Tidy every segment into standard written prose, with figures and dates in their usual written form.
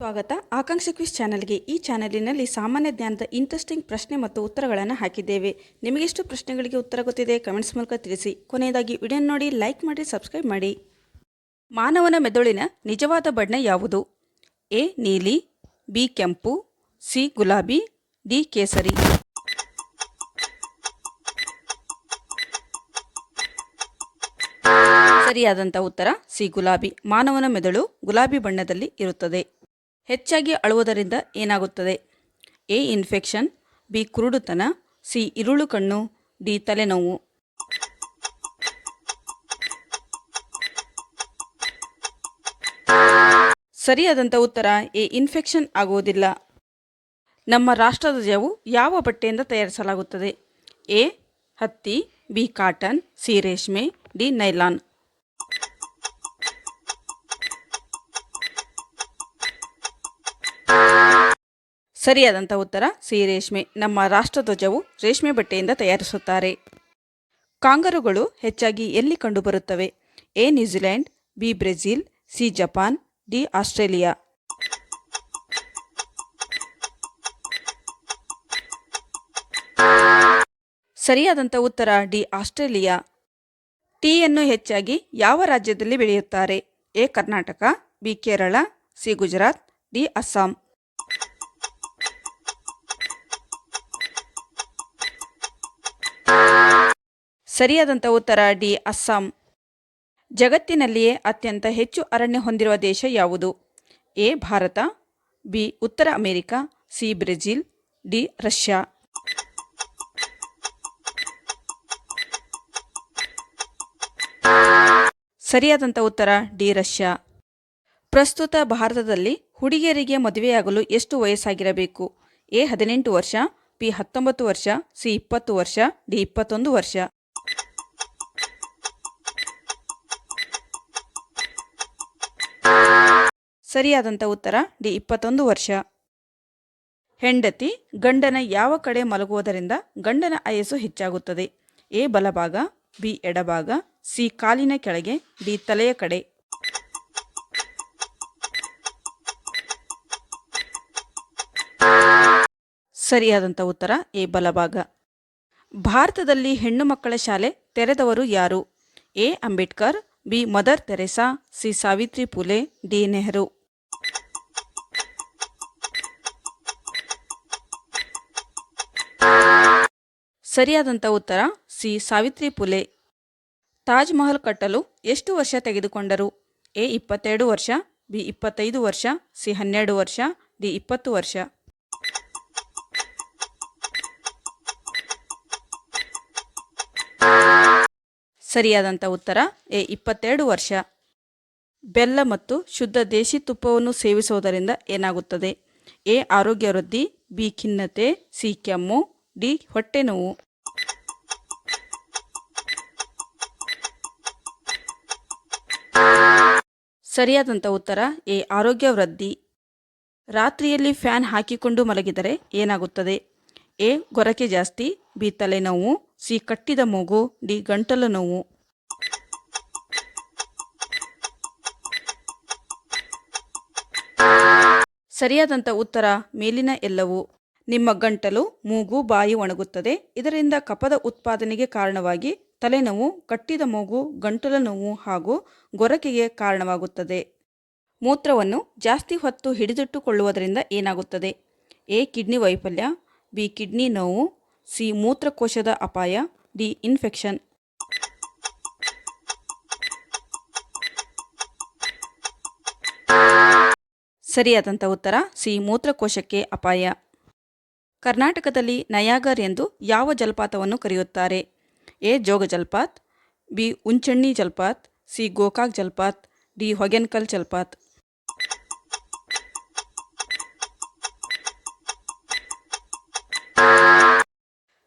ಸ್ವಾಗತ ಆಕಾಂಕ್ಷ ಕ್ವಿಜ್ ಚಾನೆಲ್ಗೆ. ಈ ಚಾನೆಲಿನಲ್ಲಿ ಸಾಮಾನ್ಯ ಜ್ಞಾನದ ಇಂಟ್ರೆಸ್ಟಿಂಗ್ ಪ್ರಶ್ನೆ ಮತ್ತು ಉತ್ತರಗಳನ್ನು ಹಾಕಿದ್ದೇವೆ. ನಿಮಗೆಷ್ಟು ಪ್ರಶ್ನೆಗಳಿಗೆ ಉತ್ತರ ಗೊತ್ತಿದೆ ಕಮೆಂಟ್ಸ್ ಮೂಲಕ ತಿಳಿಸಿ. ಕೊನೆಯದಾಗಿ ವಿಡಿಯೋ ನೋಡಿ, ಲೈಕ್ ಮಾಡಿ, ಸಬ್ಸ್ಕ್ರೈಬ್ ಮಾಡಿ. ಮಾನವನ ಮೆದುಳಿನ ನಿಜವಾದ ಬಣ್ಣ ಯಾವುದು? ಎ ನೀಲಿ, ಬಿ ಕೆಂಪು, ಸಿ ಗುಲಾಬಿ, ಡಿ ಕೇಸರಿ. ಸರಿಯಾದಂಥ ಉತ್ತರ ಸಿ ಗುಲಾಬಿ. ಮಾನವನ ಮೆದುಳು ಗುಲಾಬಿ ಬಣ್ಣದಲ್ಲಿ ಇರುತ್ತದೆ. ಹೆಚ್ಚಾಗಿ ಅಳುವುದರಿಂದ ಏನಾಗುತ್ತದೆ? ಎ ಇನ್ಫೆಕ್ಷನ್, ಬಿ ಕುರುಡುತನ, ಸಿ ಇರುಳು ಕಣ್ಣು, ಡಿ ತಲೆನೋವು. ಸರಿಯಾದಂಥ ಉತ್ತರ ಎ ಇನ್ಫೆಕ್ಷನ್ ಆಗುವುದಿಲ್ಲ. ನಮ್ಮ ರಾಷ್ಟ್ರಧ್ವಜವು ಯಾವ ಬಟ್ಟೆಯಿಂದ ತಯಾರಿಸಲಾಗುತ್ತದೆ? ಎ ಹತ್ತಿ, ಬಿ ಕಾಟನ್, ಸಿ ರೇಷ್ಮೆ, ಡಿ ನೈಲಾನ್. ಸರಿಯಾದಂಥ ಉತ್ತರ ಸಿ ರೇಷ್ಮೆ. ನಮ್ಮ ರಾಷ್ಟ್ರಧ್ವಜವು ರೇಷ್ಮೆ ಬಟ್ಟೆಯಿಂದ ತಯಾರಿಸುತ್ತಾರೆ. ಕಾಂಗರುಗಳು ಹೆಚ್ಚಾಗಿ ಎಲ್ಲಿ ಕಂಡುಬರುತ್ತವೆ? A New Zealand, B Brazil, C Japan, D Australia. ಸರಿಯಾದಂಥ ಉತ್ತರ ಡಿ ಆಸ್ಟ್ರೇಲಿಯಾ. ಟೀಯನ್ನು ಹೆಚ್ಚಾಗಿ ಯಾವ ರಾಜ್ಯದಲ್ಲಿ ಬೆಳೆಯುತ್ತಾರೆ? A Karnataka, B Kerala, C Gujarat, D Assam. ಸರಿಯಾದಂಥ ಉತ್ತರ ಡಿ ಅಸ್ಸಾಂ. ಜಗತ್ತಿನಲ್ಲಿಯೇ ಅತ್ಯಂತ ಹೆಚ್ಚು ಅರಣ್ಯ ಹೊಂದಿರುವ ದೇಶ ಯಾವುದು? ಎ ಭಾರತ, ಬಿ ಉತ್ತರ America, C Brazil, D Russia. ಸರಿಯಾದಂಥ ಉತ್ತರ ಡಿ ರಷ್ಯಾ. ಪ್ರಸ್ತುತ ಭಾರತದಲ್ಲಿ ಹುಡುಗಿಯರಿಗೆ ಮದುವೆಯಾಗಲು ಎಷ್ಟು ವಯಸ್ಸಾಗಿರಬೇಕು? ಎ 18 ವರ್ಷ, ಬಿ 19 ವರ್ಷ, ಸಿ 20 ವರ್ಷ, ಡಿ 21 ವರ್ಷ. ಸರಿಯಾದಂಥ ಉತ್ತರ ಡಿ 21 ವರ್ಷ. ಹೆಂಡತಿ ಗಂಡನ ಯಾವ ಕಡೆ ಮಲಗುವುದರಿಂದ ಗಂಡನ ಆಯಸ್ಸು ಹೆಚ್ಚಾಗುತ್ತದೆ? ಎ ಬಲಭಾಗ, ಬಿ ಎಡಭಾಗ, ಸಿ ಕಾಲಿನ ಕೆಳಗೆ, ಡಿ ತಲೆಯ ಕಡೆ. ಸರಿಯಾದಂಥ ಉತ್ತರ ಎ ಬಲಭಾಗ. ಭಾರತದಲ್ಲಿ ಹೆಣ್ಣು ಮಕ್ಕಳ ಶಾಲೆ ತೆರೆದವರು ಯಾರು? A Ambedkar, B mother Theresa, C Savitri Phule, D Nehru. ಸರಿಯಾದಂಥ ಉತ್ತರ ಸಿ ಸಾವಿತ್ರಿ ಫುಲೆ. ತಾಜ್ ಮಹಲ್ ಕಟ್ಟಲು ಎಷ್ಟು ವರ್ಷ ತೆಗೆದುಕೊಂಡರು? ಎ 22 ವರ್ಷ, ಬಿ 25 ವರ್ಷ, ಸಿ 12 ವರ್ಷ, ಡಿ 20 ವರ್ಷ. ಸರಿಯಾದಂಥ ಉತ್ತರ ಎ 22 ವರ್ಷ. ಬೆಲ್ಲ ಮತ್ತು ಶುದ್ಧ ದೇಶಿ ತುಪ್ಪವನ್ನು ಸೇವಿಸುವುದರಿಂದ ಏನಾಗುತ್ತದೆ? ಎ ಆರೋಗ್ಯ ವೃದ್ಧಿ, ಬಿ ಖಿನ್ನತೆ, ಸಿ ಕೆಮ್ಮು, ಡಿ ಹೊಟ್ಟೆ ನೋವು. ಸರಿಯಾದಂಥ ಉತ್ತರ ಎ ಆರೋಗ್ಯ ವೃದ್ಧಿ. ರಾತ್ರಿಯಲ್ಲಿ ಫ್ಯಾನ್ ಹಾಕಿಕೊಂಡು ಮಲಗಿದರೆ ಏನಾಗುತ್ತದೆ? ಎ ಗೊರಕೆ ಜಾಸ್ತಿ, ಬಿ ತಲೆನೋವು, ಸಿ ಕಟ್ಟಿದ ಮೂಗು, ಡಿ ಗಂಟಲು ನೋವು. ಸರಿಯಾದಂಥ ಉತ್ತರ ಮೇಲಿನ ಎಲ್ಲವೂ. ನಿಮ್ಮ ಗಂಟಲು, ಮೂಗು, ಬಾಯಿ ಒಣಗುತ್ತದೆ. ಇದರಿಂದ ಕಫದ ಉತ್ಪಾದನೆಗೆ ಕಾರಣವಾಗಿ ತಲೆನೋವು, ಕಟ್ಟಿದ ಮೂಗು, ಗಂಟಲು ನೋವು ಹಾಗೂ ಗೊರಕೆಗೆ ಕಾರಣವಾಗುತ್ತದೆ. ಮೂತ್ರವನ್ನು ಜಾಸ್ತಿ ಹೊತ್ತು ಹಿಡಿದಿಟ್ಟುಕೊಳ್ಳುವುದರಿಂದ ಏನಾಗುತ್ತದೆ? ಎ ಕಿಡ್ನಿ ವೈಫಲ್ಯ, ಬಿ ಕಿಡ್ನಿ ನೋವು, ಸಿ ಮೂತ್ರಕೋಶದ ಅಪಾಯ, ಡಿ ಇನ್ಫೆಕ್ಷನ್. ಸರಿಯಾದಂಥ ಉತ್ತರ ಸಿ ಮೂತ್ರಕೋಶಕ್ಕೆ ಅಪಾಯ. ಕರ್ನಾಟಕದಲ್ಲಿ ನಯಾಗರ್ ಎಂದು ಯಾವ ಜಲಪಾತವನ್ನು ಕರೆಯುತ್ತಾರೆ? ಎ ಜೋಗ ಜಲಪಾತ್, ಬಿ ಉಂಚಣ್ಣಿ ಜಲಪಾತ್, ಸಿ ಗೋಕಾಕ್ ಜಲಪಾತ್, ಡಿ ಹೊಗೆನಕಲ್ ಜಲಪಾತ್.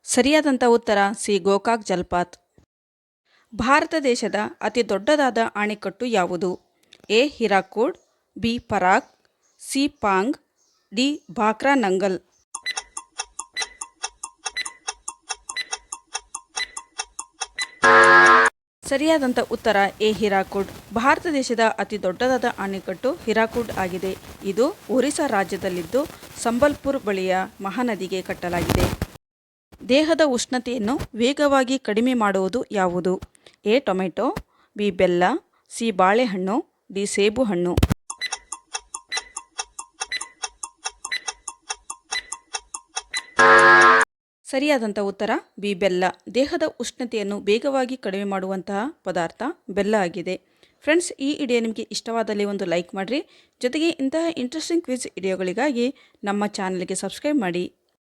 ಸರಿಯಾದಂಥ ಉತ್ತರ ಸಿ ಗೋಕಾಕ್ ಜಲಪಾತ್. ಭಾರತ ದೇಶದ ಅತಿ ದೊಡ್ಡದಾದ ಅಣೆಕಟ್ಟು ಯಾವುದು? ಎ ಹಿರಾಕೂಡ್, ಬಿ ಪರಾಗ್, ಸಿ ಪಾಂಗ್, ಡಿ ಭಾಕ್ರಾ ನಂಗಲ್. ಸರಿಯಾದಂಥ ಉತ್ತರ ಎ ಹಿರಾಕುಡ್. ಭಾರತ ದೇಶದ ಅತಿ ದೊಡ್ಡದಾದ ಅಣೆಕಟ್ಟು ಹಿರಾಕುಡ್ ಆಗಿದೆ. ಇದು ಒರಿಸ್ಸಾ ರಾಜ್ಯದಲ್ಲಿದ್ದು ಸಂಬಲ್ಪುರ್ ಬಳಿಯ ಮಹಾನದಿಗೆ ಕಟ್ಟಲಾಗಿದೆ. ದೇಹದ ಉಷ್ಣತೆಯನ್ನು ವೇಗವಾಗಿ ಕಡಿಮೆ ಮಾಡುವುದು ಯಾವುದು? ಎ ಟೊಮೆಟೊ, ಬಿ ಬೆಲ್ಲ, ಸಿ ಬಾಳೆಹಣ್ಣು, ಡಿ ಸೇಬುಹಣ್ಣು. ಸರಿಯಾದಂಥ ಉತ್ತರ ಬಿ ಬೆಲ್ಲ. ದೇಹದ ಉಷ್ಣತೆಯನ್ನು ವೇಗವಾಗಿ ಕಡಿಮೆ ಮಾಡುವಂತಹ ಪದಾರ್ಥ ಬೆಲ್ಲ ಆಗಿದೆ. ಫ್ರೆಂಡ್ಸ್, ಈ ವಿಡಿಯೋ ನಿಮಗೆ ಇಷ್ಟವಾದಲ್ಲಿ ಒಂದು ಲೈಕ್ ಮಾಡಿರಿ. ಜೊತೆಗೆ ಇಂತಹ ಇಂಟ್ರೆಸ್ಟಿಂಗ್ ಕ್ವಿಜ್ ವಿಡಿಯೋಗಳಿಗಾಗಿ ನಮ್ಮ ಚಾನಲ್ಗೆ ಸಬ್ಸ್ಕ್ರೈಬ್ ಮಾಡಿ.